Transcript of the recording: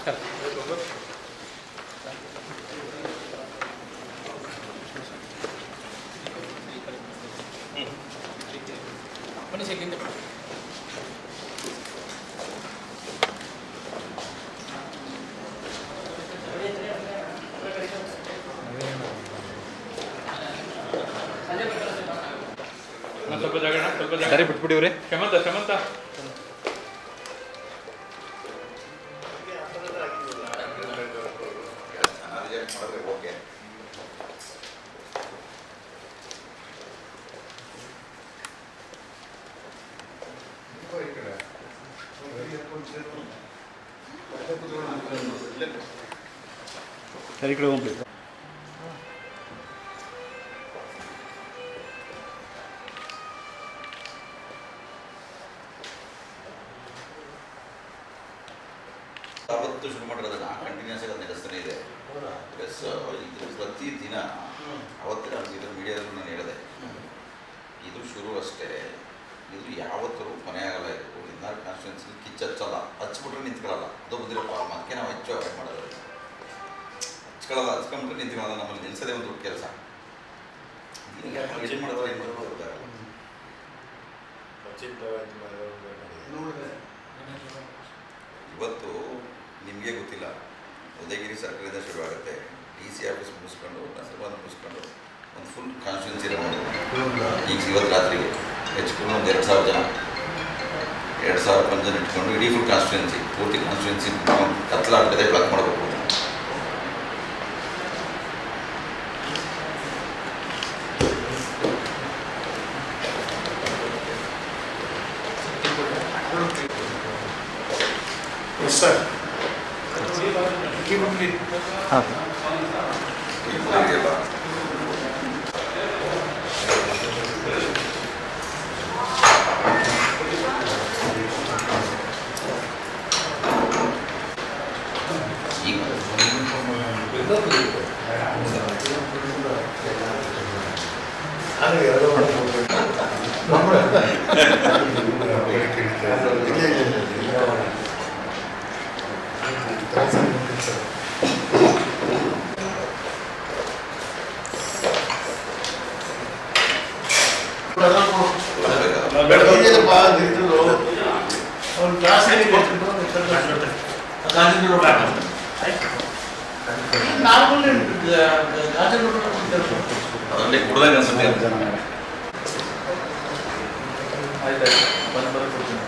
ನಮಸ್ಕಾರ. ಬನ್ನಿ ಸರ್, ಹಿಂದೆ ಬನ್ನಿ. ಸ್ವಲ್ಪ ಜಾಗ ಸರಿ ಬಿಟ್ಬಿಡಿವ್ರಿ. ಕ್ಷಮಂತ ಸರಿ ಕಡೆ ಹೋಗ್ಬೇಕು. ಅವತ್ತು ಶುರು ಮಾಡಿರೋದನ್ನ ಕಂಟಿನ್ಯೂಸ್ ಆಗಿ ನಡೆಸ್ತಾನೆ ಇದೆ. ಪ್ಲಸ್ ಇದು ಪ್ರತಿ ದಿನ ಅವತ್ತೇ ನಾನು ಇದರ ಮೀಡಿಯಾದಲ್ಲೂ ನಾನು ಹೇಳಿದೆ, ಇದು ಶುರು ಅಷ್ಟೇ, ಇದು ಯಾವತ್ತೂ ಕೊನೆ ಆಗಲ್ಲ. ಇದು ಇನ್ನಾರು ಕಾನ್ಸ್ಟಿಟ್ಯೂನ್ಸಿ ಕಿಚ್ಚು ಹಚ್ಚಲ್ಲ, ಹಚ್ಬಿಟ್ರೆ ನಿಂತ್ಕೊಳ್ಳಲ್ಲ. ಅದು ಬಂದಿರಪ್ಪ, ಅದಕ್ಕೆ ನಾವು ಹೆಚ್ಚು ಅವಾಯ್ಡ್ ಮಾಡೋದು. ಹಚ್ಕೊಂಡ್ಬಿಟ್ರೆ ನಿಂತ್ಕೊಳ್ಳಲ್ಲ. ನಮ್ಮಲ್ಲಿ ನಿಲ್ಸೋದೇ ಒಂದು ದೊಡ್ಡ ಕೆಲಸ. ಏನು ಮಾಡಿದ್ರೆ ಏನು ಮಾಡೋದು ಗೊತ್ತಾಗಲ್ಲ. ಇವತ್ತು ನಿಮಗೆ ಗೊತ್ತಿಲ್ಲ, ಉದಯಗಿರಿ ಸರ್ಕಾರದಿಂದ ಶುರು ಆಗುತ್ತೆ. DC ಆಫೀಸ್ ಮುಗಿಸ್ಕೊಂಡು ನಸರ್ಬಾದ್ ಮುಗಿಸ್ಕೊಂಡು ಒಂದು ಫುಲ್ ಕಾನ್ಸ್ಟಿಟ್ಯೂನ್ಸಿ ರೌಂಡ್. ಈಗ ಇವತ್ತು ರಾತ್ರಿಗೆ ಹೆಚ್ಚಿಕೊಂಡು ಒಂದು 2,000 ಜನ 2,000 ಜನ ಇಟ್ಕೊಂಡು ಇಡೀ ಫುಲ್ ಕಾನ್ಸ್ಟಿಟ್ಯೂನ್ಸಿ, ಪೂರ್ತಿ ಕಾನ್ಸ್ಟಿಟ್ಯೂನ್ಸಿ ಕತ್ಲಾಗದೆ ಬ್ಲಾಕ್ ಮಾಡಬೇಕು. ಸರ್ ಹಾಂ ಅದರಲ್ಲಿ ಕುಡ್ದಾಗ ಅನ್ಸುತ್ತೆ. ಆಯ್ತಾಯ್ತು, ಬಂದು ಕೊಡ್ತೀನಿ.